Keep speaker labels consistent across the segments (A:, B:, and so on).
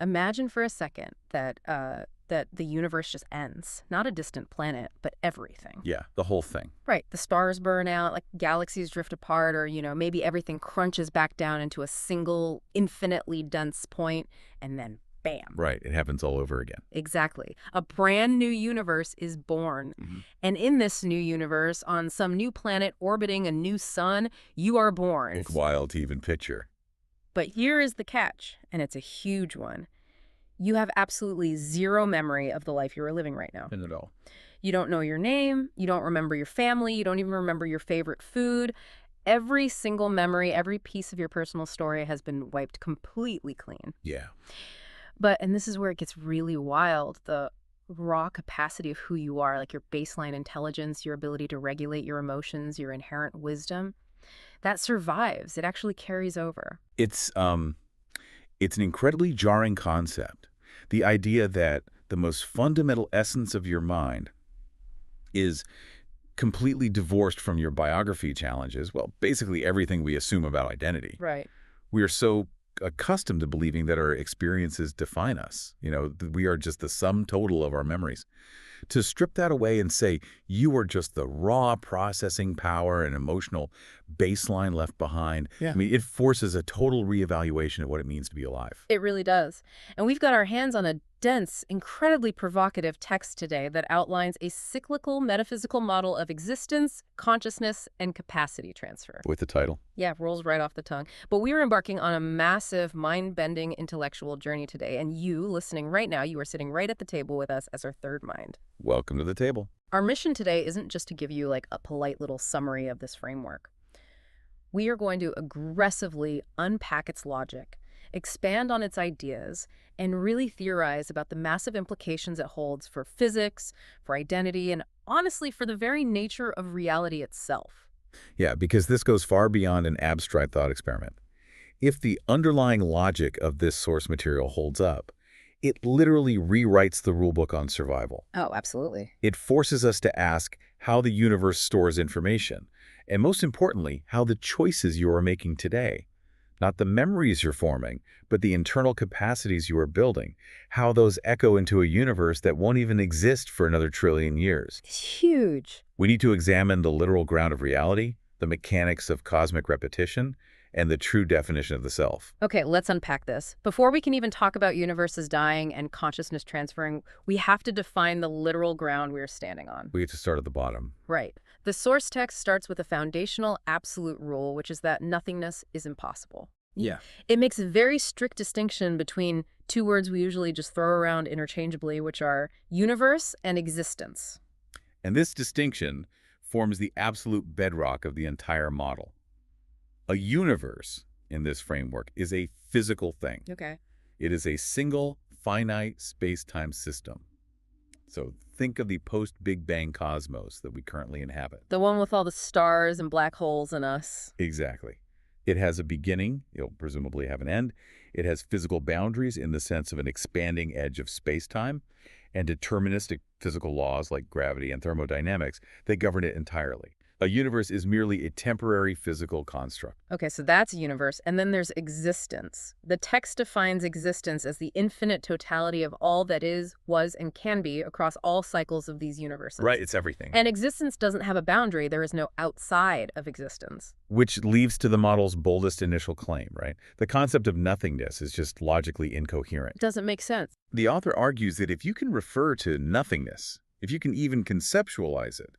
A: Imagine for a second that that the universe just ends. Not a distant planet, but everything.
B: Yeah, the whole thing.
A: Right. The stars burn out, like galaxies drift apart, or, maybe everything crunches back down into a single infinitely dense point, and then bam.
B: Right, it happens all over again.
A: Exactly. A brand new universe is born. And in this new universe, on some new planet orbiting a new sun, you are born.
B: It's wild to even picture.
A: But here is the catch, and it's a huge one. You have absolutely zero memory of the life you are living right now.
B: Not at all.
A: You don't know your name, you don't remember your family, you don't even remember your favorite food. Every single memory, every piece of your personal story has been wiped completely clean.
B: Yeah.
A: And this is where it gets really wild, the raw capacity of who you are, like your baseline intelligence, your ability to regulate your emotions, your inherent wisdom, that survives. It actually carries over.
B: It's an incredibly jarring concept. The idea that the most fundamental essence of your mind is completely divorced from your biography challenges, well, basically everything we assume about identity.
A: Right.
B: We are so accustomed to believing that our experiences define us. We are just the sum total of our memories. To strip that away and say, you are just the raw processing power and emotional baseline left behind,
A: Yeah.
B: I mean, it forces a total reevaluation of what it means to be alive.
A: It really does. And we've got our hands on a dense, incredibly provocative text today that outlines a cyclical metaphysical model of existence, consciousness, and capacity transfer.
B: With the title?
A: Yeah, rolls right off the tongue. But we are embarking on a massive, mind-bending intellectual journey today. And you, listening right now, you are sitting right at the table with us as our third mind.
B: Welcome to the table.
A: Our mission today isn't just to give you like a polite little summary of this framework. We are going to aggressively unpack its logic, expand on its ideas, and really theorize about the massive implications it holds for physics, for identity, and honestly, for the very nature of reality itself.
B: Yeah, because this goes far beyond an abstract thought experiment. If the underlying logic of this source material holds up, it literally rewrites the rulebook on survival.
A: Oh, absolutely.
B: It forces us to ask how the universe stores information, and most importantly, how the choices you are making today, not the memories you're forming, but the internal capacities you are building, how those echo into a universe that won't even exist for another trillion years.
A: It's huge.
B: We need to examine the literal ground of reality, the mechanics of cosmic repetition, and the true definition of the self.
A: Okay, let's unpack this. Before we can even talk about universes dying and consciousness transferring, we have to define the literal ground we are standing on.
B: We have to start at the bottom.
A: Right. The source text starts with a foundational absolute rule, which is that nothingness is impossible.
B: Yeah.
A: It makes a very strict distinction between two words we usually just throw around interchangeably, which are universe and existence.
B: And this distinction forms the absolute bedrock of the entire model. A universe, in this framework, is a physical thing.
A: Okay.
B: It is a single, finite space-time system. So think of the post-Big Bang cosmos that we currently inhabit.
A: The one with all the stars and black holes in us.
B: Exactly. It has a beginning. It'll presumably have an end. It has physical boundaries in the sense of an expanding edge of space-time and deterministic physical laws like gravity and thermodynamics that govern it entirely. A universe is merely a temporary physical construct.
A: Okay, so that's a universe. And then there's existence. The text defines existence as the infinite totality of all that is, was, and can be across all cycles of these universes.
B: Right, it's everything.
A: And existence doesn't have a boundary. There is no outside of existence.
B: Which leads to the model's boldest initial claim, right? The concept of nothingness is just logically incoherent.
A: It doesn't make sense.
B: The author argues that if you can refer to nothingness, if you can even conceptualize it,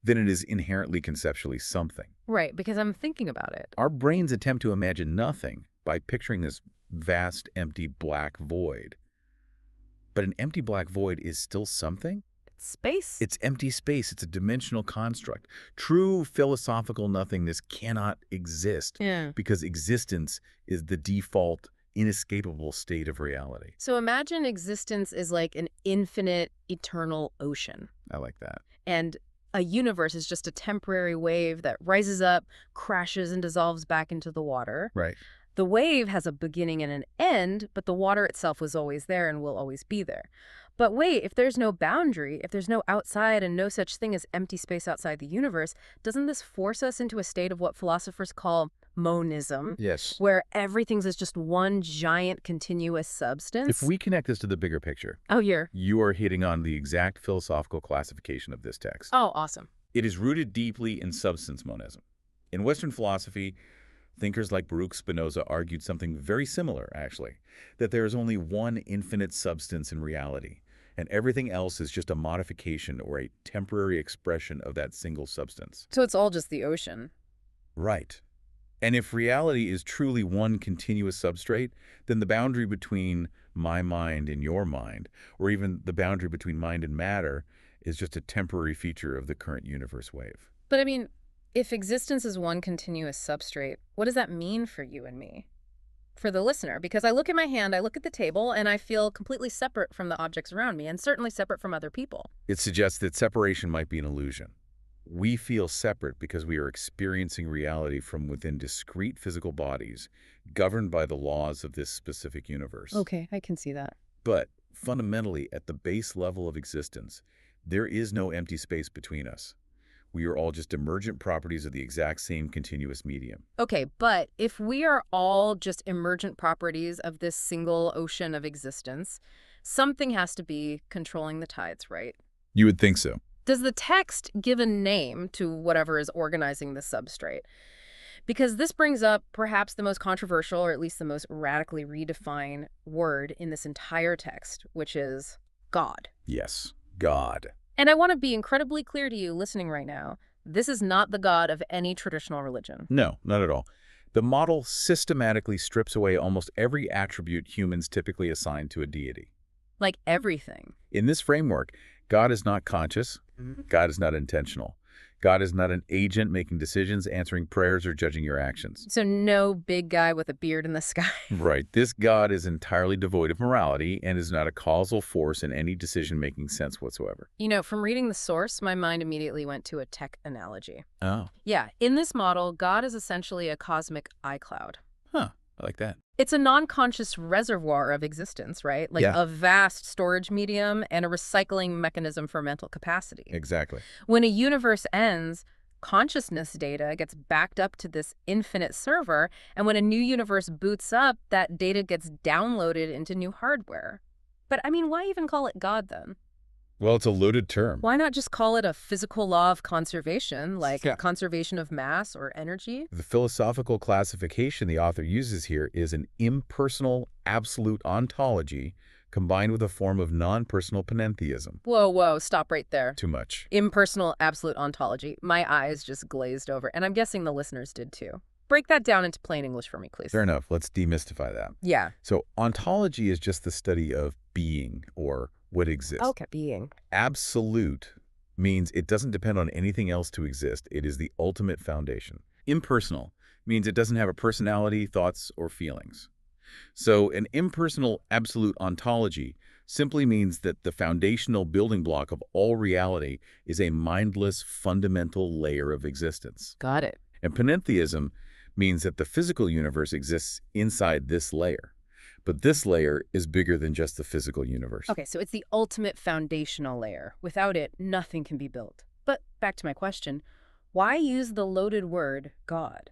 B: then it is inherently conceptually something.
A: Right, because I'm thinking about it.
B: Our brains attempt to imagine nothing by picturing this vast, empty black void. But an empty black void is still something?
A: It's space.
B: It's empty space. It's a dimensional construct. True philosophical nothingness cannot exist because existence is the default, inescapable state of reality.
A: So imagine existence is like an infinite, eternal ocean.
B: I like that.
A: And a universe is just a temporary wave that rises up, crashes, and dissolves back into the water.
B: Right.
A: The wave has a beginning and an end, but the water itself was always there and will always be there. But wait, if there's no boundary, if there's no outside and no such thing as empty space outside the universe, doesn't this force us into a state of what philosophers call monism,
B: Yes.
A: where everything's is just one giant continuous
B: If
A: substance?
B: we connect this to the bigger picture,
A: Oh, here.
B: you are hitting on the exact philosophical classification of this text.
A: Oh, awesome.
B: It is rooted deeply in substance monism. In Western philosophy, thinkers like Baruch Spinoza argued something very similar, actually, that there is only one infinite substance in reality, and everything else is just a modification or a temporary expression of that single substance.
A: So it's all just the ocean.
B: Right. And if reality is truly one continuous substrate, then the boundary between my mind and your mind, or even the boundary between mind and matter, is just a temporary feature of the current universe wave.
A: But I mean, if existence is one continuous substrate, what does that mean for you and me? For the listener, because I look at my hand, I look at the table, and I feel completely separate from the objects around me, and certainly separate from other people.
B: It suggests that separation might be an illusion. We feel separate because we are experiencing reality from within discrete physical bodies governed by the laws of this specific universe.
A: Okay, I can see that.
B: But fundamentally, at the base level of existence, there is no empty space between us. We are all just emergent properties of the exact same continuous medium.
A: Okay, but if we are all just emergent properties of this single ocean of existence, something has to be controlling the tides, right?
B: You would think so.
A: Does the text give a name to whatever is organizing the substrate? Because this brings up perhaps the most controversial, or at least the most radically redefined word in this entire text, which is God.
B: Yes, God.
A: And I want to be incredibly clear to you listening right now. This is not the God of any traditional religion.
B: No, not at all. The model systematically strips away almost every attribute humans typically assign to a deity.
A: Like everything.
B: In this framework, God is not conscious. God is not intentional. God is not an agent making decisions, answering prayers, or judging your actions.
A: So no big guy with a beard in the sky.
B: Right. This God is entirely devoid of morality and is not a causal force in any decision-making sense whatsoever.
A: You know, from reading the source, my mind immediately went to a tech analogy.
B: Oh.
A: Yeah, in this model, God is essentially a cosmic iCloud.
B: Huh. I like that.
A: It's a non-conscious reservoir of existence, right? Like
B: Yeah.
A: a vast storage medium and a recycling mechanism for mental capacity.
B: Exactly.
A: When a universe ends, consciousness data gets backed up to this infinite server, and when a new universe boots up, that data gets downloaded into new hardware. But I mean, why even call it God then?
B: Well, it's a loaded term.
A: Why not just call it a physical law of conservation, like
B: Yeah.
A: conservation of mass or energy?
B: The philosophical classification the author uses here is an impersonal absolute ontology combined with a form of non-personal panentheism.
A: Whoa, whoa, stop right there.
B: Too much.
A: Impersonal absolute ontology. My eyes just glazed over, and I'm guessing the listeners did too. Break that down into plain English for me, please.
B: Fair enough. Let's demystify that.
A: Yeah.
B: So ontology is just the study of being or what exists.
A: Okay, being.
B: Absolute means it doesn't depend on anything else to exist. It is the ultimate foundation. Impersonal means it doesn't have a personality, thoughts, or feelings. So an impersonal absolute ontology simply means that the foundational building block of all reality is a mindless, fundamental layer of existence.
A: Got it.
B: And panentheism means that the physical universe exists inside this layer. But this layer is bigger than just the physical universe.
A: Okay, so it's the ultimate foundational layer. Without it, nothing can be built. But back to my question, why use the loaded word God?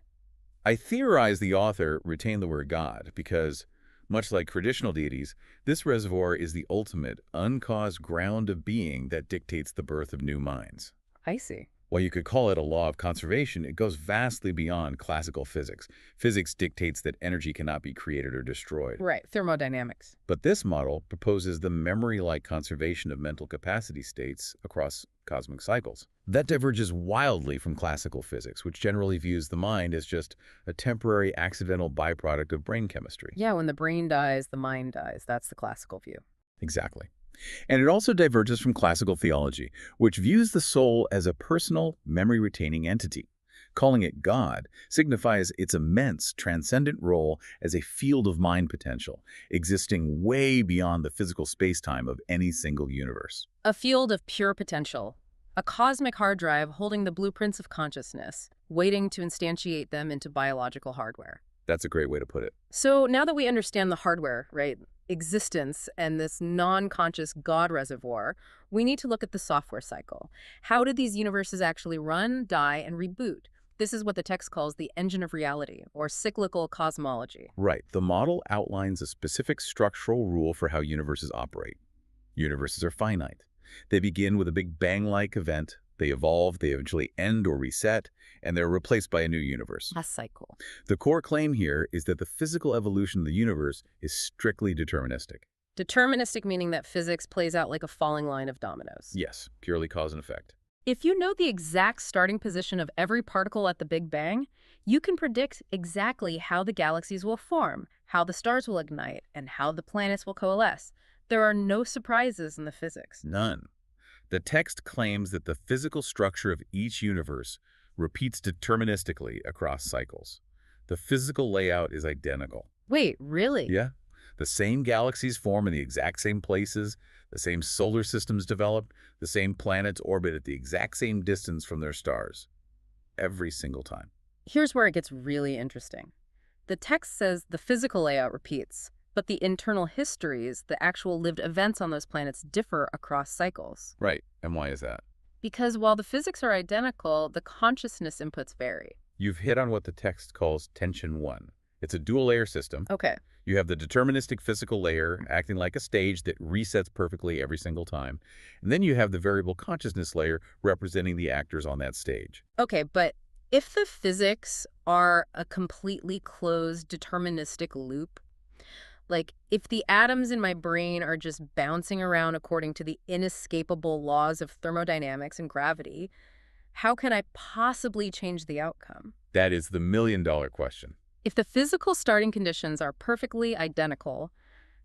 B: I theorize the author retained the word God because, much like traditional deities, this reservoir is the ultimate, uncaused ground of being that dictates the birth of new minds.
A: I see.
B: While you could call it a law of conservation, it goes vastly beyond classical physics. Physics dictates that energy cannot be created or destroyed.
A: Right, thermodynamics.
B: But this model proposes the memory-like conservation of mental capacity states across cosmic cycles. That diverges wildly from classical physics, which generally views the mind as just a temporary accidental byproduct of brain chemistry.
A: Yeah, when the brain dies, the mind dies. That's the classical view.
B: Exactly. And it also diverges from classical theology, which views the soul as a personal, memory-retaining entity. Calling it God signifies its immense, transcendent role as a field of mind potential, existing way beyond the physical space-time of any single universe.
A: A field of pure potential. A cosmic hard drive holding the blueprints of consciousness, waiting to instantiate them into biological hardware.
B: That's a great way to put it.
A: So now that we understand the hardware, right, existence and this non-conscious God reservoir, we need to look at the software cycle. How do these universes actually run, die, and reboot? This is what the text calls the engine of reality, or cyclical cosmology.
B: Right. The model outlines a specific structural rule for how universes operate. Universes are finite. They begin with a Big Bang-like event, they evolve, they eventually end or reset, and they're replaced by a new universe.
A: A cycle.
B: The core claim here is that the physical evolution of the universe is strictly deterministic.
A: Deterministic meaning that physics plays out like a falling line of dominoes.
B: Yes, purely cause and effect.
A: If you know the exact starting position of every particle at the Big Bang, you can predict exactly how the galaxies will form, how the stars will ignite, and how the planets will coalesce. There are no surprises in the physics.
B: None. The text claims that the physical structure of each universe repeats deterministically across cycles. The physical layout is identical.
A: Wait, really?
B: Yeah. The same galaxies form in the exact same places, the same solar systems develop, the same planets orbit at the exact same distance from their stars. Every single time.
A: Here's where it gets really interesting. The text says the physical layout repeats, but the internal histories, the actual lived events on those planets, differ across cycles.
B: Right. And why is that?
A: Because while the physics are identical, the consciousness inputs vary.
B: You've hit on what the text calls tension 1. It's a dual-layer system.
A: Okay.
B: You have the deterministic physical layer acting like a stage that resets perfectly every single time. And then you have the variable consciousness layer representing the actors on that stage.
A: Okay, but if the physics are a completely closed deterministic loop, like if the atoms in my brain are just bouncing around according to the inescapable laws of thermodynamics and gravity, how can I possibly change the outcome?
B: That is the million-dollar question.
A: If the physical starting conditions are perfectly identical,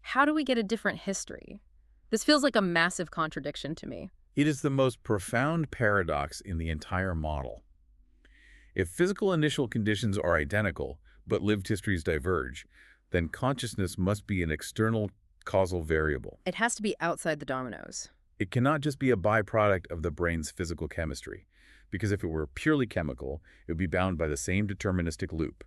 A: how do we get a different history? This feels like a massive contradiction to me.
B: It is the most profound paradox in the entire model. If physical initial conditions are identical, but lived histories diverge, then consciousness must be an external causal variable.
A: It has to be outside the dominoes.
B: It cannot just be a byproduct of the brain's physical chemistry, because if it were purely chemical, it would be bound by the same deterministic loop,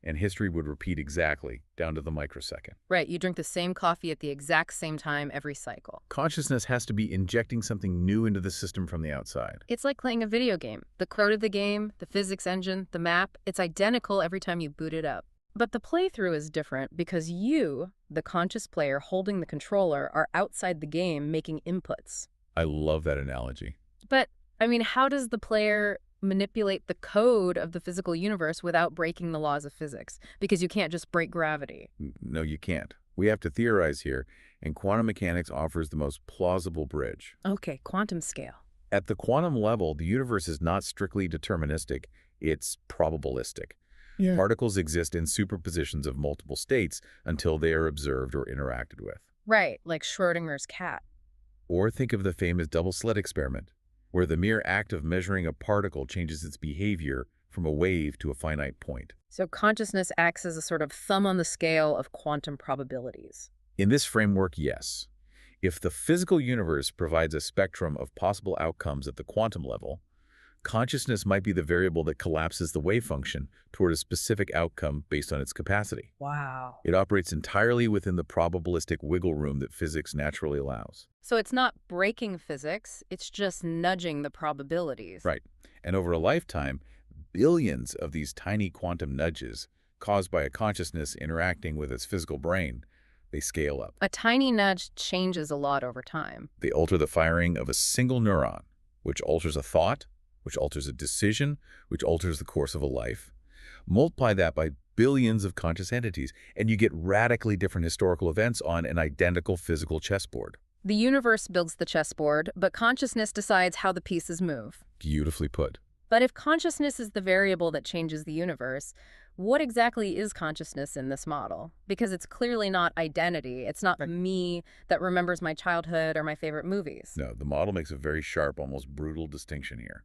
B: and history would repeat exactly, down to the microsecond.
A: Right, you drink the same coffee at the exact same time every cycle.
B: Consciousness has to be injecting something new into the system from the outside.
A: It's like playing a video game. The code of the game, the physics engine, the map, it's identical every time you boot it up. But the playthrough is different because you, the conscious player holding the controller, are outside the game making inputs.
B: I love that analogy.
A: But, I mean, how does the player manipulate the code of the physical universe without breaking the laws of physics? Because you can't just break gravity.
B: No, you can't. We have to theorize here, and quantum mechanics offers the most plausible bridge.
A: Okay, quantum scale.
B: At the quantum level, the universe is not strictly deterministic, it's probabilistic.
A: Yeah.
B: Particles exist in superpositions of multiple states until they are observed or interacted with.
A: Right, like Schrodinger's cat.
B: Or think of the famous double slit experiment, where the mere act of measuring a particle changes its behavior from a wave to a finite point.
A: So consciousness acts as a sort of thumb on the scale of quantum probabilities.
B: In this framework, yes. If the physical universe provides a spectrum of possible outcomes at the quantum level, consciousness might be the variable that collapses the wave function toward a specific outcome based on its capacity.
A: Wow.
B: It operates entirely within the probabilistic wiggle room that physics naturally allows.
A: So it's not breaking physics, it's just nudging the probabilities.
B: Right. And over a lifetime, billions of these tiny quantum nudges, caused by a consciousness interacting with its physical brain, they scale up.
A: A tiny nudge changes a lot over time.
B: They alter the firing of a single neuron, which alters a thought, which alters a decision, which alters the course of a life. Multiply that by billions of conscious entities, and you get radically different historical events on an identical physical chessboard.
A: The universe builds the chessboard, but consciousness decides how the pieces move.
B: Beautifully put.
A: But if consciousness is the variable that changes the universe, what exactly is consciousness in this model? Because it's clearly not identity. It's not me that remembers my childhood or my favorite movies.
B: No, the model makes a very sharp, almost brutal distinction here.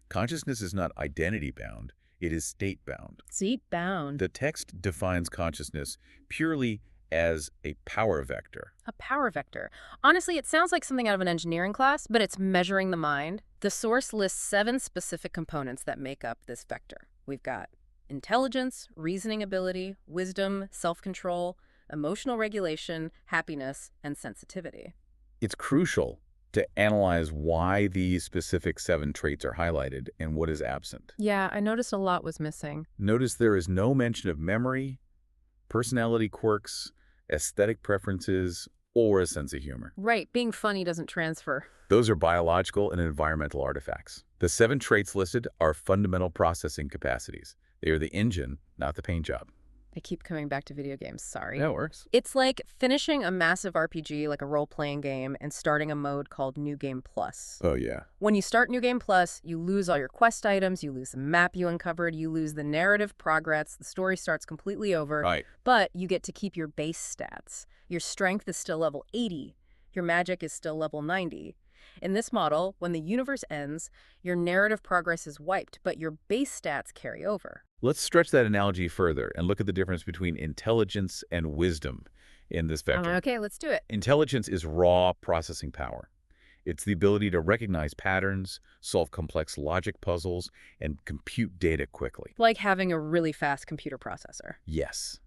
B: Consciousness is not identity-bound, it is state-bound.
A: State-bound.
B: The text defines consciousness purely as a power vector.
A: A power vector. Honestly, it sounds like something out of an engineering class, but it's measuring the mind. The source lists 7 specific components that make up this vector. We've got intelligence, reasoning ability, wisdom, self-control, emotional regulation, happiness, and sensitivity.
B: It's crucial. to analyze why these specific 7 traits are highlighted and what is absent.
A: Yeah, I noticed a lot was missing.
B: Notice there is no mention of memory, personality quirks, aesthetic preferences, or a sense of humor.
A: Right, being funny doesn't transfer.
B: Those are biological and environmental artifacts. The 7 traits listed are fundamental processing capacities. They are the engine, not the paint job.
A: I keep coming back to video games, sorry.
B: Yeah, it works.
A: It's like finishing a massive RPG, like a role-playing game, and starting a mode called New Game Plus.
B: Oh, yeah.
A: When you start New Game Plus, you lose all your quest items, you lose the map you uncovered, you lose the narrative progress, the story starts completely over,
B: Right.
A: but you get to keep your base stats. Your strength is still level 80. Your magic is still level 90. In this model, when the universe ends, your narrative progress is wiped, but your base stats carry over.
B: Let's stretch that analogy further and look at the difference between intelligence and wisdom in this vector.
A: Okay, let's do it.
B: Intelligence is raw processing power. It's the ability to recognize patterns, solve complex logic puzzles, and compute data quickly.
A: Like having a really fast computer processor.
B: Yes.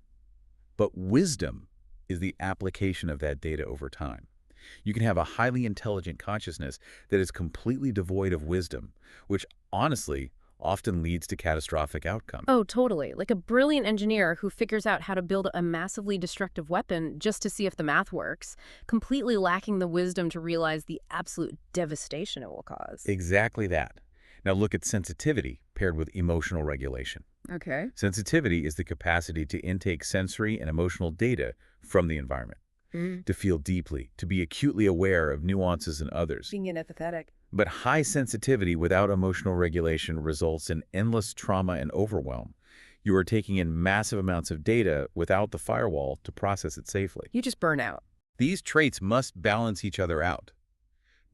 B: But wisdom is the application of that data over time. You can have a highly intelligent consciousness that is completely devoid of wisdom, which honestly often leads to catastrophic outcomes.
A: Oh, totally. Like a brilliant engineer who figures out how to build a massively destructive weapon just to see if the math works, completely lacking the wisdom to realize the absolute devastation it will cause.
B: Exactly that. Now look at sensitivity paired with emotional regulation.
A: Okay.
B: Sensitivity is the capacity to intake sensory and emotional data from the environment, to feel deeply, to be acutely aware of nuances in others.
A: Being empathetic.
B: But high sensitivity without emotional regulation results in endless trauma and overwhelm. You are taking in massive amounts of data without the firewall to process it safely.
A: You just burn out.
B: These traits must balance each other out.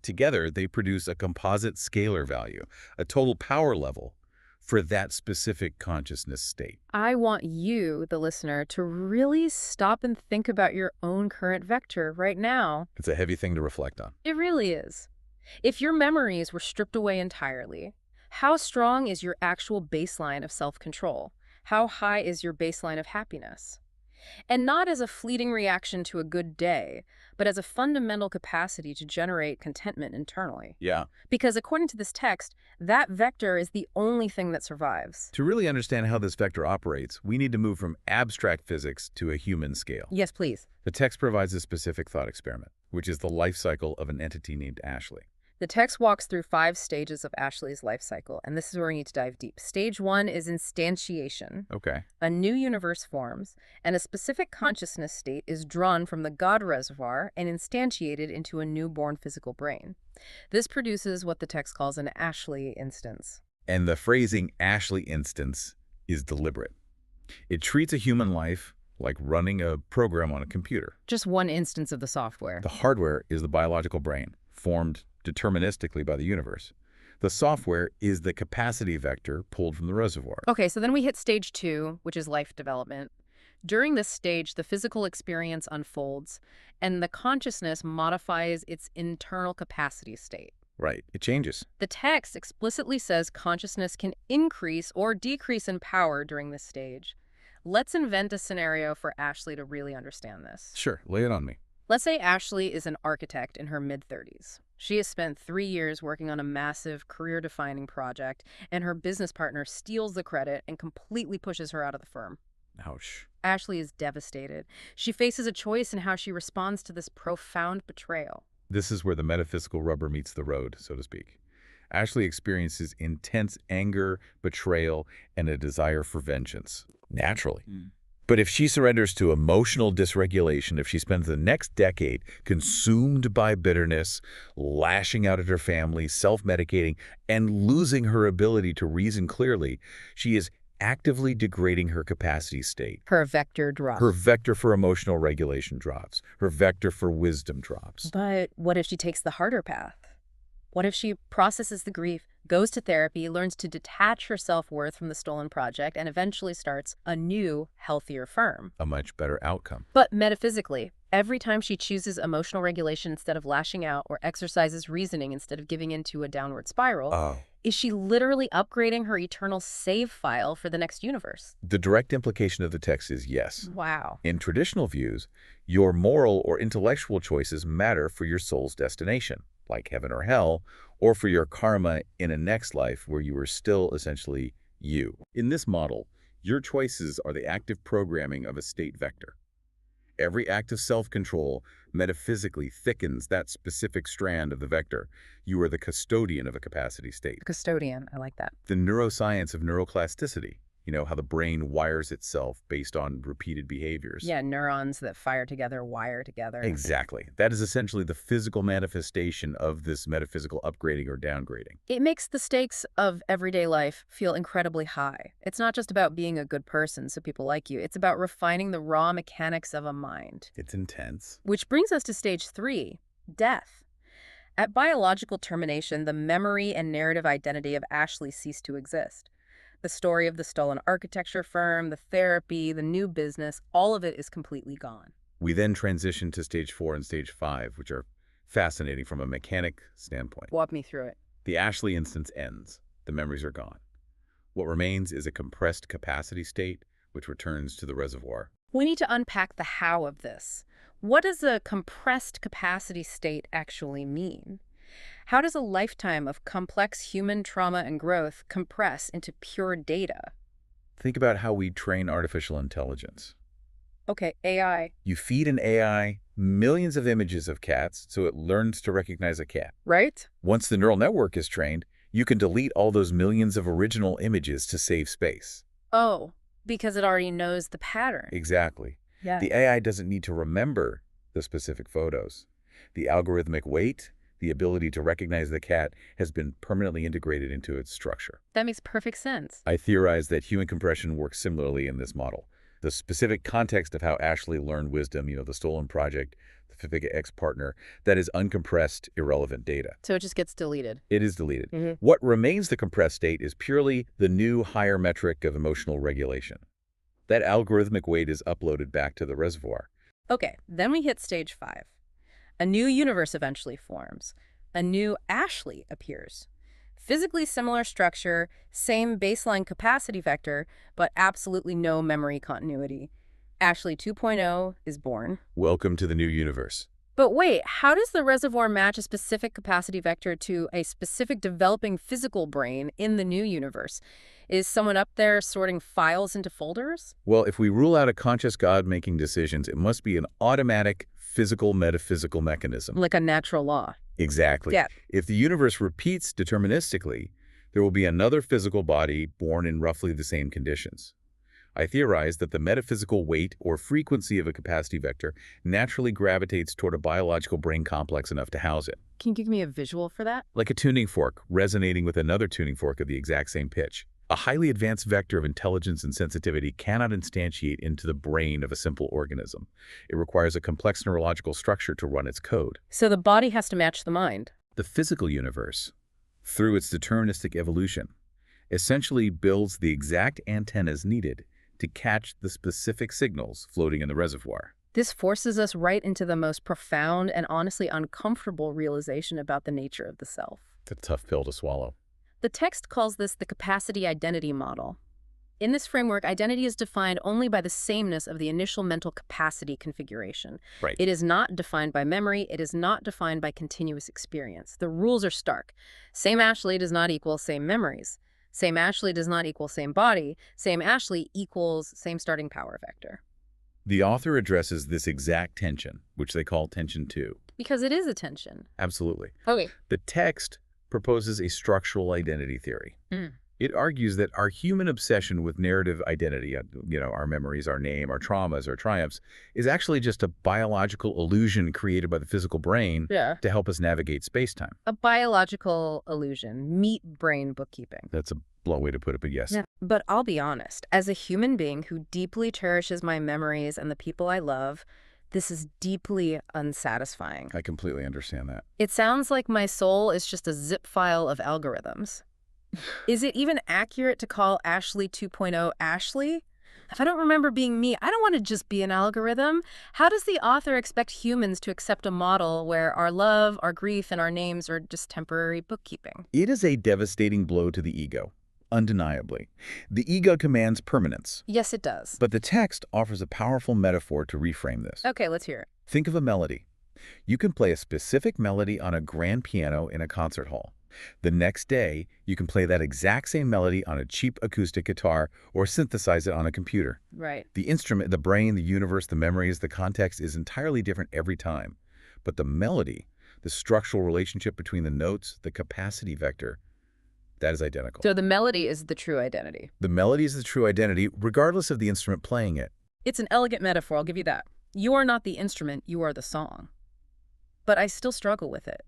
B: Together, they produce a composite scalar value, a total power level for that specific consciousness state.
A: I want you, the listener, to really stop and think about your own current vector right now.
B: It's a heavy thing to reflect on.
A: It really is. If your memories were stripped away entirely, how strong is your actual baseline of self-control? How high is your baseline of happiness? And not as a fleeting reaction to a good day, but as a fundamental capacity to generate contentment internally.
B: Yeah.
A: Because according to this text, that vector is the only thing that survives.
B: To really understand how this vector operates, we need to move from abstract physics to a human scale.
A: Yes, please.
B: The text provides a specific thought experiment, which is the life cycle of an entity named Ashley.
A: The text walks through 5 stages of Ashley's life cycle, and this is where we need to dive deep. Stage 1 is instantiation.
B: Okay.
A: A new universe forms, and a specific consciousness state is drawn from the God reservoir and instantiated into a newborn physical brain. This produces what the text calls an Ashley instance.
B: And the phrasing Ashley instance is deliberate. It treats a human life like running a program on a computer.
A: Just one instance of the software.
B: The hardware is the biological brain, formed deterministically by the universe. The software is the capacity vector pulled from the reservoir.
A: Okay, so then we hit stage 2, which is life development. During this stage, the physical experience unfolds, and the consciousness modifies its internal capacity state.
B: Right, it changes.
A: The text explicitly says consciousness can increase or decrease in power during this stage. Let's invent a scenario for Ashley to really understand this.
B: Sure, lay it on me.
A: Let's say Ashley is an architect in her mid-30s. She has spent 3 years working on a massive, career-defining project, and her business partner steals the credit and completely pushes her out of the firm.
B: Ouch.
A: Ashley is devastated. She faces a choice in how she responds to this profound betrayal.
B: This is where the metaphysical rubber meets the road, so to speak. Ashley experiences intense anger, betrayal, and a desire for vengeance, naturally. But if she surrenders to emotional dysregulation, if she spends the next decade consumed by bitterness, lashing out at her family, self-medicating, and losing her ability to reason clearly, she is actively degrading her capacity state.
A: Her vector drops.
B: Her vector for emotional regulation drops. Her vector for wisdom drops.
A: But what if she takes the harder path? What if she processes the grief, goes to therapy, learns to detach her self-worth from the stolen project, and eventually starts a new, healthier firm?
B: A much better outcome.
A: But metaphysically, every time she chooses emotional regulation instead of lashing out or exercises reasoning instead of giving into a downward spiral, is she literally upgrading her eternal save file for the next universe?
B: The direct implication of the text is yes.
A: Wow.
B: In traditional views, your moral or intellectual choices matter for your soul's destination, like heaven or hell, or for your karma in a next life where you are still essentially you. In this model, your choices are the active programming of a state vector. Every act of self-control metaphysically thickens that specific strand of the vector. You are the custodian of a capacity state.
A: Custodian, I like that.
B: The neuroscience of neuroplasticity, how the brain wires itself based on repeated behaviors.
A: Yeah, neurons that fire together, wire together.
B: Exactly. That is essentially the physical manifestation of this metaphysical upgrading or downgrading.
A: It makes the stakes of everyday life feel incredibly high. It's not just about being a good person so people like you. It's about refining the raw mechanics of a mind.
B: It's intense.
A: Which brings us to stage 3, death. At biological termination, the memory and narrative identity of Ashley cease to exist. The story of the stolen architecture firm, the therapy, the new business, all of it is completely gone.
B: We then transition to stage 4 and stage 5, which are fascinating from a mechanic standpoint.
A: Walk me through it.
B: The Ashley instance ends. The memories are gone. What remains is a compressed capacity state, which returns to the reservoir.
A: We need to unpack the how of this. What does a compressed capacity state actually mean? How does a lifetime of complex human trauma and growth compress into pure data?
B: Think about how we train artificial intelligence.
A: Okay, AI.
B: You feed an AI millions of images of cats so it learns to recognize a cat.
A: Right?
B: Once the neural network is trained, you can delete all those millions of original images to save space.
A: Oh, because it already knows the pattern.
B: Exactly.
A: Yeah.
B: The AI doesn't need to remember the specific photos. The algorithmic weight, the ability to recognize the cat, has been permanently integrated into its structure.
A: That makes perfect sense.
B: I theorize that human compression works similarly in this model. The specific context of how Ashley learned wisdom, the stolen project, the Fifika ex-partner, that is uncompressed, irrelevant data.
A: So it just gets deleted.
B: It is deleted.
A: Mm-hmm.
B: What remains the compressed state is purely the new higher metric of emotional regulation. That algorithmic weight is uploaded back to the reservoir.
A: Okay, then we hit stage 5. A new universe eventually forms. A new Ashley appears. Physically similar structure, same baseline capacity vector, but absolutely no memory continuity. Ashley 2.0 is born.
B: Welcome to the new universe.
A: But wait, how does the reservoir match a specific capacity vector to a specific developing physical brain in the new universe? Is someone up there sorting files into folders?
B: Well, if we rule out a conscious God making decisions, it must be an automatic physical metaphysical mechanism.
A: Like a natural law.
B: Exactly.
A: Yeah.
B: If the universe repeats deterministically, there will be another physical body born in roughly the same conditions. I theorize that the metaphysical weight or frequency of a capacity vector naturally gravitates toward a biological brain complex enough to house it.
A: Can you give me a visual for that?
B: Like a tuning fork resonating with another tuning fork of the exact same pitch. A highly advanced vector of intelligence and sensitivity cannot instantiate into the brain of a simple organism. It requires a complex neurological structure to run its code.
A: So the body has to match the mind.
B: The physical universe, through its deterministic evolution, essentially builds the exact antennas needed to catch the specific signals floating in the reservoir.
A: This forces us right into the most profound and honestly uncomfortable realization about the nature of the self.
B: It's a tough pill to swallow.
A: The text calls this the capacity identity model. In this framework, identity is defined only by the sameness of the initial mental capacity configuration.
B: Right.
A: It is not defined by memory. It is not defined by continuous experience. The rules are stark. Same Ashley does not equal same memories. Same Ashley does not equal same body. Same Ashley equals same starting power vector.
B: The author addresses this exact tension, which they call tension 2.
A: Because it is a tension.
B: Absolutely.
A: Okay.
B: The text proposes a structural identity theory. It argues that our human obsession with narrative identity, our memories, our name, our traumas, our triumphs, is actually just a biological illusion created by the physical brain to help us navigate space-time.
A: A biological illusion. Meet brain bookkeeping.
B: That's a blunt way to put it, but yes.
A: Yeah. But I'll be honest, as a human being who deeply cherishes my memories and the people I love, this is deeply unsatisfying.
B: I completely understand that.
A: It sounds like my soul is just a zip file of algorithms. Is it even accurate to call Ashley 2.0 Ashley? If I don't remember being me, I don't want to just be an algorithm. How does the author expect humans to accept a model where our love, our grief, and our names are just temporary bookkeeping?
B: It is a devastating blow to the ego, undeniably. The ego commands permanence.
A: Yes, it does.
B: But the text offers a powerful metaphor to reframe this.
A: Okay, let's hear it.
B: Think of a melody. You can play a specific melody on a grand piano in a concert hall. The next day, you can play that exact same melody on a cheap acoustic guitar or synthesize it on a computer.
A: Right.
B: The instrument, the brain, the universe, the memories, the context is entirely different every time. But the melody, the structural relationship between the notes, the capacity vector, that is identical.
A: So the melody is the true identity.
B: The melody is the true identity, regardless of the instrument playing it.
A: It's an elegant metaphor, I'll give you that. You are not the instrument, you are the song. But I still struggle with it.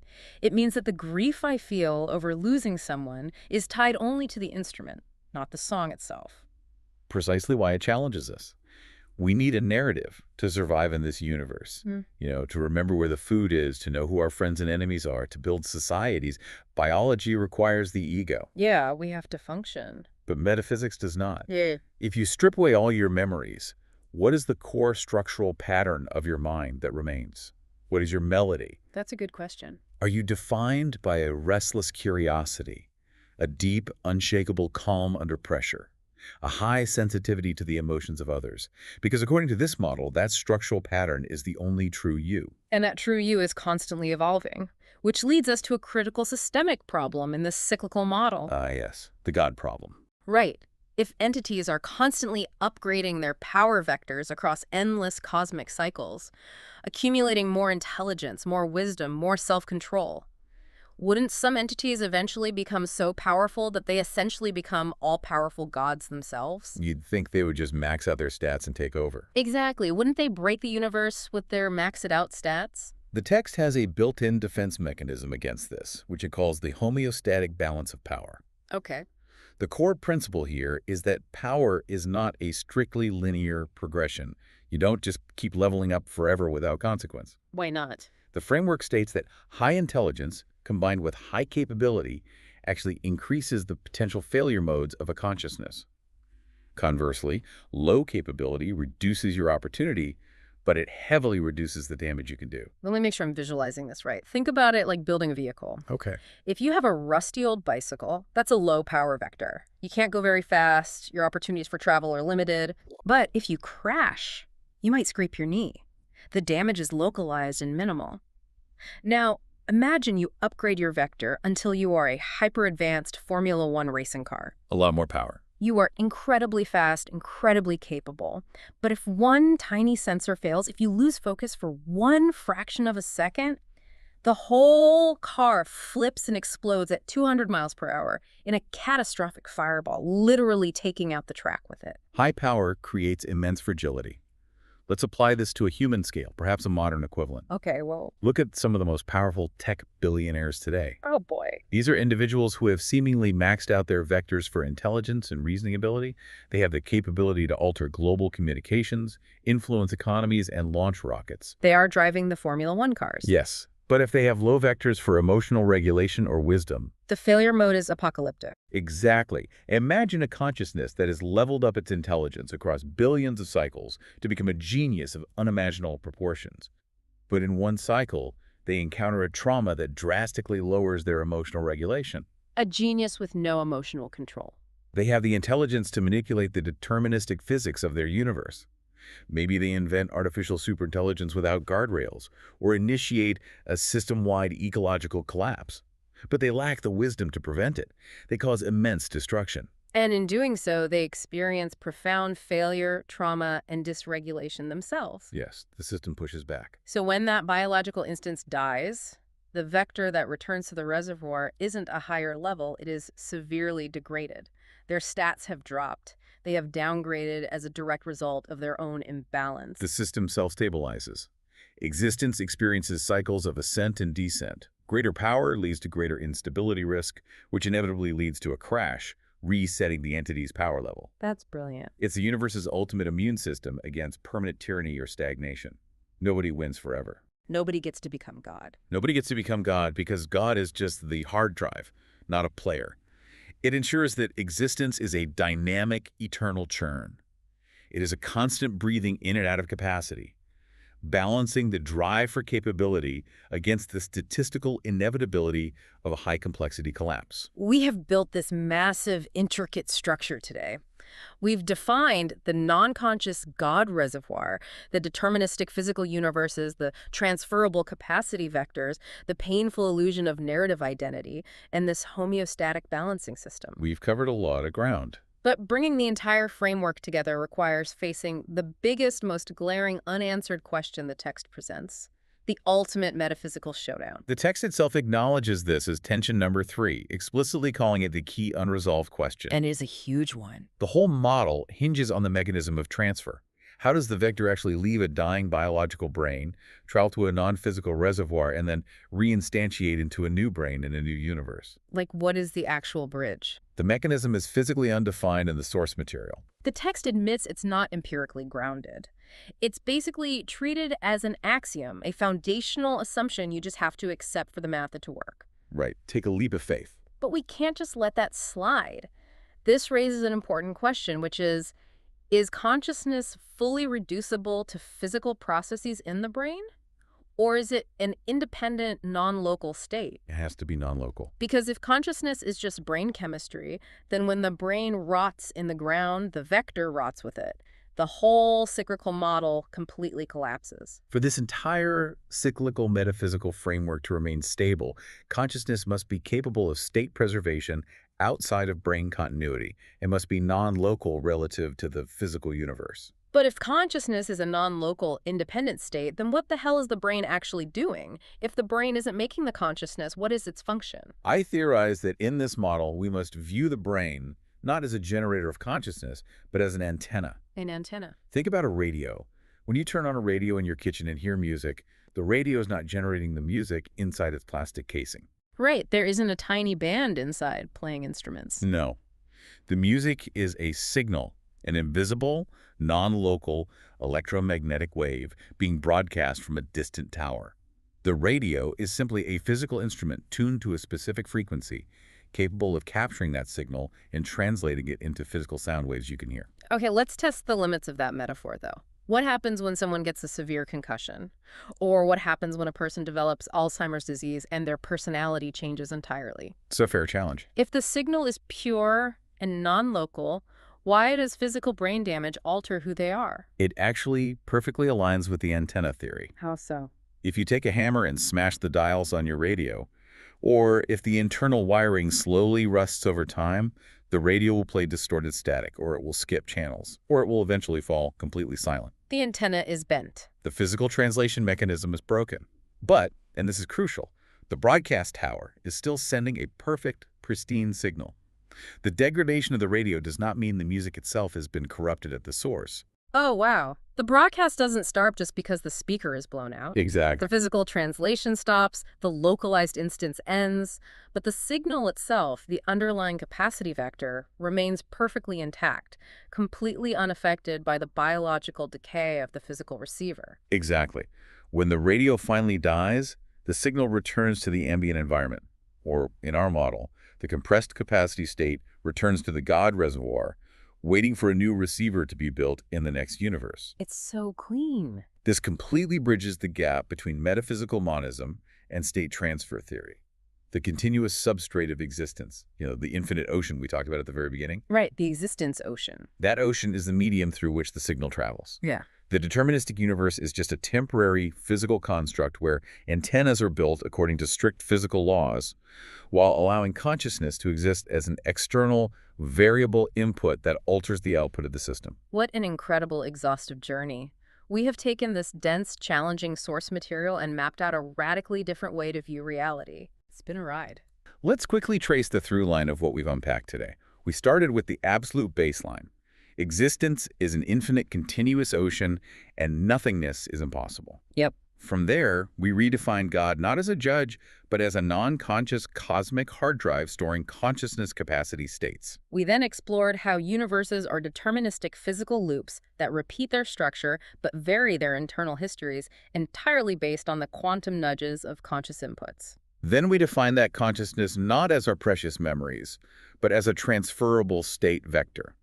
A: It means that the grief I feel over losing someone is tied only to the instrument, not the song itself.
B: Precisely why it challenges us. We need a narrative to survive in this universe. To remember where the food is, to know who our friends and enemies are, to build societies. Biology requires the ego,
A: Yeah, we have to function.
B: but metaphysics does not.
A: Yeah.
B: If you strip away all your memories, what is the core structural pattern of your mind that remains? What is your melody?
A: That's a good question.
B: Are you defined by a restless curiosity, a deep, unshakable calm under pressure, a high sensitivity to the emotions of others? Because according to this model, that structural pattern is the only true you.
A: And that true you is constantly evolving, which leads us to a critical systemic problem in this cyclical model.
B: Yes, the God problem.
A: Right. If entities are constantly upgrading their power vectors across endless cosmic cycles, accumulating more intelligence, more wisdom, more self-control, wouldn't some entities eventually become so powerful that they essentially become all-powerful gods themselves?
B: You'd think they would just max out their stats and take over.
A: Exactly. Wouldn't they break the universe with their max-it-out stats?
B: The text has a built-in defense mechanism against this, which it calls the homeostatic balance of power.
A: Okay.
B: The core principle here is that power is not a strictly linear progression. You don't just keep leveling up forever without consequence.
A: Why not?
B: The framework states that high intelligence combined with high capability actually increases the potential failure modes of a consciousness. Conversely, low capability reduces your opportunity, but it heavily reduces the damage you can do.
A: Let me make sure I'm visualizing this right. Think about it like building a vehicle.
B: Okay.
A: If you have a rusty old bicycle, that's a low power vector. You can't go very fast, your opportunities for travel are limited. But if you crash, you might scrape your knee. The damage is localized and minimal. Now, imagine you upgrade your vector until you are a hyper-advanced Formula One racing car.
B: A lot more power.
A: You are incredibly fast, incredibly capable. But if one tiny sensor fails, if you lose focus for one fraction of a second, the whole car flips and explodes at 200 miles per hour in a catastrophic fireball, literally taking out the track with it.
B: High power creates immense fragility. Let's apply this to a human scale, perhaps a modern equivalent.
A: Okay, well,
B: Look at some of the most powerful tech billionaires today.
A: oh boy.
B: These are individuals who have seemingly maxed out their vectors for intelligence and reasoning ability. They have the capability to alter global communications, influence economies, and launch rockets.
A: They are driving the Formula One cars.
B: Yes, but if they have low vectors for emotional regulation or wisdom,
A: The failure mode is apocalyptic.
B: exactly. Imagine a consciousness that has leveled up its intelligence across billions of cycles to become a genius of unimaginable proportions. But in one cycle, they encounter a trauma that drastically lowers their emotional regulation.
A: A genius with no emotional control.
B: They have the intelligence to manipulate the deterministic physics of their universe. Maybe they invent artificial superintelligence without guardrails, or initiate a system-wide ecological collapse. But they lack the wisdom to prevent it. They cause immense destruction.
A: And in doing so, they experience profound failure, trauma, and dysregulation themselves.
B: Yes, the system pushes back.
A: So when that biological instance dies, the vector that returns to the reservoir isn't a higher level, it is severely degraded. Their stats have dropped. They have downgraded as a direct result of their own imbalance.
B: The system self-stabilizes. Existence experiences cycles of ascent and descent. Greater power leads to greater instability risk, which inevitably leads to a crash, resetting the entity's power level.
A: That's brilliant.
B: It's the universe's ultimate immune system against permanent tyranny or stagnation. Nobody wins forever.
A: Nobody gets to become God.
B: Nobody gets to become God because God is just the hard drive, not a player. It ensures that existence is a dynamic, eternal churn. It is a constant breathing in and out of capacity, balancing the drive for capability against the statistical inevitability of a high-complexity collapse.
A: We have built this massive, intricate structure today. We've defined the non-conscious God reservoir, the deterministic physical universes, the transferable capacity vectors, the painful illusion of narrative identity, and this homeostatic balancing system.
B: We've covered a lot of ground.
A: But bringing the entire framework together requires facing the biggest, most glaring unanswered question the text presents: the ultimate metaphysical showdown.
B: The text itself acknowledges this as tension number 3, explicitly calling it the key unresolved question.
A: And it is a huge one.
B: The whole model hinges on the mechanism of transfer. How does the vector actually leave a dying biological brain, travel to a non-physical reservoir, and then reinstantiate into a new brain in a new universe?
A: Like, what is the actual bridge?
B: The mechanism is physically undefined in the source material.
A: The text admits it's not empirically grounded. It's basically treated as an axiom, a foundational assumption you just have to accept for the math to work.
B: Right. Take a leap of faith.
A: But we can't just let that slide. This raises an important question, which is consciousness fully reducible to physical processes in the brain? Or is it an independent, non-local state?
B: It has to be non-local.
A: Because if consciousness is just brain chemistry, then when the brain rots in the ground, the vector rots with it. The whole cyclical model completely collapses.
B: For this entire cyclical metaphysical framework to remain stable, consciousness must be capable of state preservation outside of brain continuity and must be non-local relative to the physical universe.
A: But if consciousness is a non-local, independent state, then what the hell is the brain actually doing? If the brain isn't making the consciousness, what is its function?
B: I theorize that in this model, we must view the brain not as a generator of consciousness, but as an antenna.
A: An antenna.
B: Think about a radio. When you turn on a radio in your kitchen and hear music, the radio is not generating the music inside its plastic casing.
A: Right, there isn't a tiny band inside playing instruments.
B: No. The music is a signal, an invisible, non-local electromagnetic wave being broadcast from a distant tower. The radio is simply a physical instrument tuned to a specific frequency, capable of capturing that signal and translating it into physical sound waves you can hear.
A: Okay, let's test the limits of that metaphor, though. What happens when someone gets a severe concussion? Or what happens when a person develops Alzheimer's disease and their personality changes entirely?
B: It's a fair challenge.
A: If the signal is pure and non-local, why does physical brain damage alter who they are?
B: It actually perfectly aligns with the antenna theory.
A: How so?
B: If you take a hammer and smash the dials on your radio, or if the internal wiring slowly rusts over time, the radio will play distorted static, or it will skip channels, or it will eventually fall completely silent.
A: The antenna is bent.
B: The physical translation mechanism is broken. But, and this is crucial, the broadcast tower is still sending a perfect, pristine signal. The degradation of the radio does not mean the music itself has been corrupted at the source.
A: Oh, wow. The broadcast doesn't start just because the speaker is blown out.
B: Exactly.
A: The physical translation stops, the localized instance ends, but the signal itself, the underlying capacity vector, remains perfectly intact, completely unaffected by the biological decay of the physical receiver.
B: Exactly. When the radio finally dies, the signal returns to the ambient environment, or in our model, the compressed capacity state returns to the God reservoir, waiting for a new receiver to be built in the next universe.
A: It's so clean.
B: This completely bridges the gap between metaphysical monism and state transfer theory, the continuous substrate of existence, the infinite ocean we talked about at the very beginning.
A: Right, the existence ocean.
B: That ocean is the medium through which the signal travels.
A: Yeah.
B: The deterministic universe is just a temporary physical construct where antennas are built according to strict physical laws, while allowing consciousness to exist as an external, variable input that alters the output of the system.
A: What an incredible, exhaustive journey. We have taken this dense, challenging source material and mapped out a radically different way to view reality. It's been a ride.
B: Let's quickly trace the through line of what we've unpacked today. We started with the absolute baseline. Existence is an infinite, continuous ocean, and nothingness is impossible.
A: Yep.
B: From there, we redefined God not as a judge, but as a non-conscious cosmic hard drive storing consciousness capacity states.
A: We then explored how universes are deterministic physical loops that repeat their structure but vary their internal histories entirely based on the quantum nudges of conscious inputs.
B: Then we defined that consciousness not as our precious memories, but as a transferable state vector.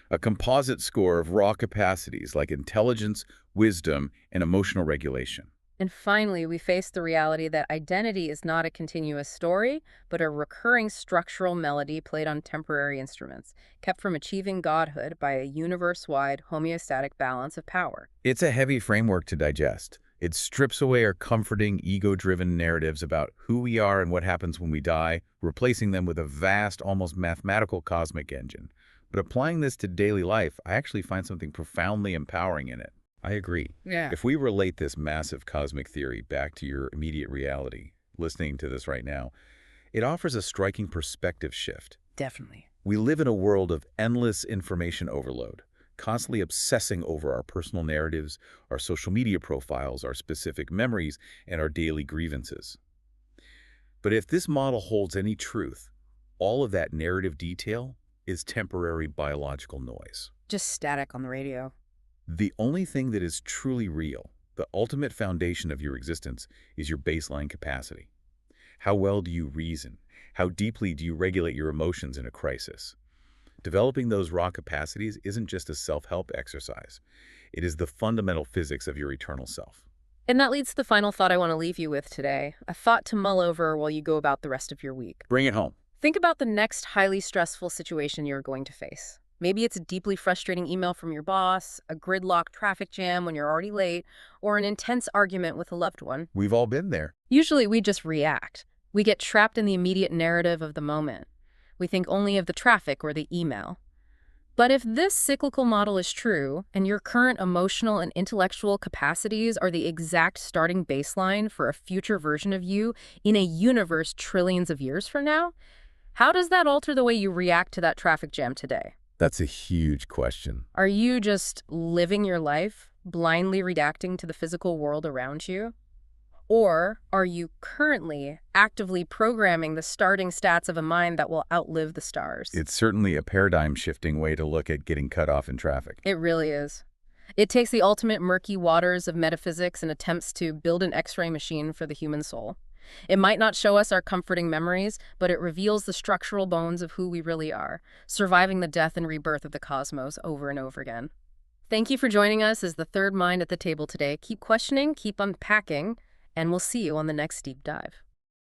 B: A composite score of raw capacities like intelligence, wisdom, and emotional regulation.
A: And finally, we face the reality that identity is not a continuous story, but a recurring structural melody played on temporary instruments, kept from achieving godhood by a universe-wide homeostatic balance of power.
B: It's a heavy framework to digest. It strips away our comforting, ego-driven narratives about who we are and what happens when we die, replacing them with a vast, almost mathematical cosmic engine. But applying this to daily life, I actually find something profoundly empowering in it. I agree.
A: Yeah.
B: If we relate this massive cosmic theory back to your immediate reality, listening to this right now, it offers a striking perspective shift.
A: Definitely.
B: We live in a world of endless information overload, constantly obsessing over our personal narratives, our social media profiles, our specific memories, and our daily grievances. But if this model holds any truth, all of that narrative detail is temporary biological noise.
A: Just static on the radio.
B: The only thing that is truly real, the ultimate foundation of your existence, is your baseline capacity. How well do you reason? How deeply do you regulate your emotions in a crisis? Developing those raw capacities isn't just a self-help exercise. It is the fundamental physics of your eternal self.
A: And that leads to the final thought I want to leave you with today, a thought to mull over while you go about the rest of your week.
B: Bring it home.
A: Think about the next highly stressful situation you're going to face. Maybe it's a deeply frustrating email from your boss, a gridlocked traffic jam when you're already late, or an intense argument with a loved one.
B: We've all been there.
A: Usually we just react. We get trapped in the immediate narrative of the moment. We think only of the traffic or the email. But if this cyclical model is true, and your current emotional and intellectual capacities are the exact starting baseline for a future version of you in a universe trillions of years from now, how does that alter the way you react to that traffic jam today?
B: That's a huge question.
A: Are you just living your life, blindly reacting to the physical world around you? Or are you currently actively programming the starting stats of a mind that will outlive the stars?
B: It's certainly a paradigm-shifting way to look at getting cut off in traffic.
A: It really is. It takes the ultimate murky waters of metaphysics and attempts to build an X-ray machine for the human soul. It might not show us our comforting memories, but it reveals the structural bones of who we really are, surviving the death and rebirth of the cosmos over and over again. Thank you for joining us as the third mind at the table today. Keep questioning, keep unpacking, and we'll see you on the next deep dive.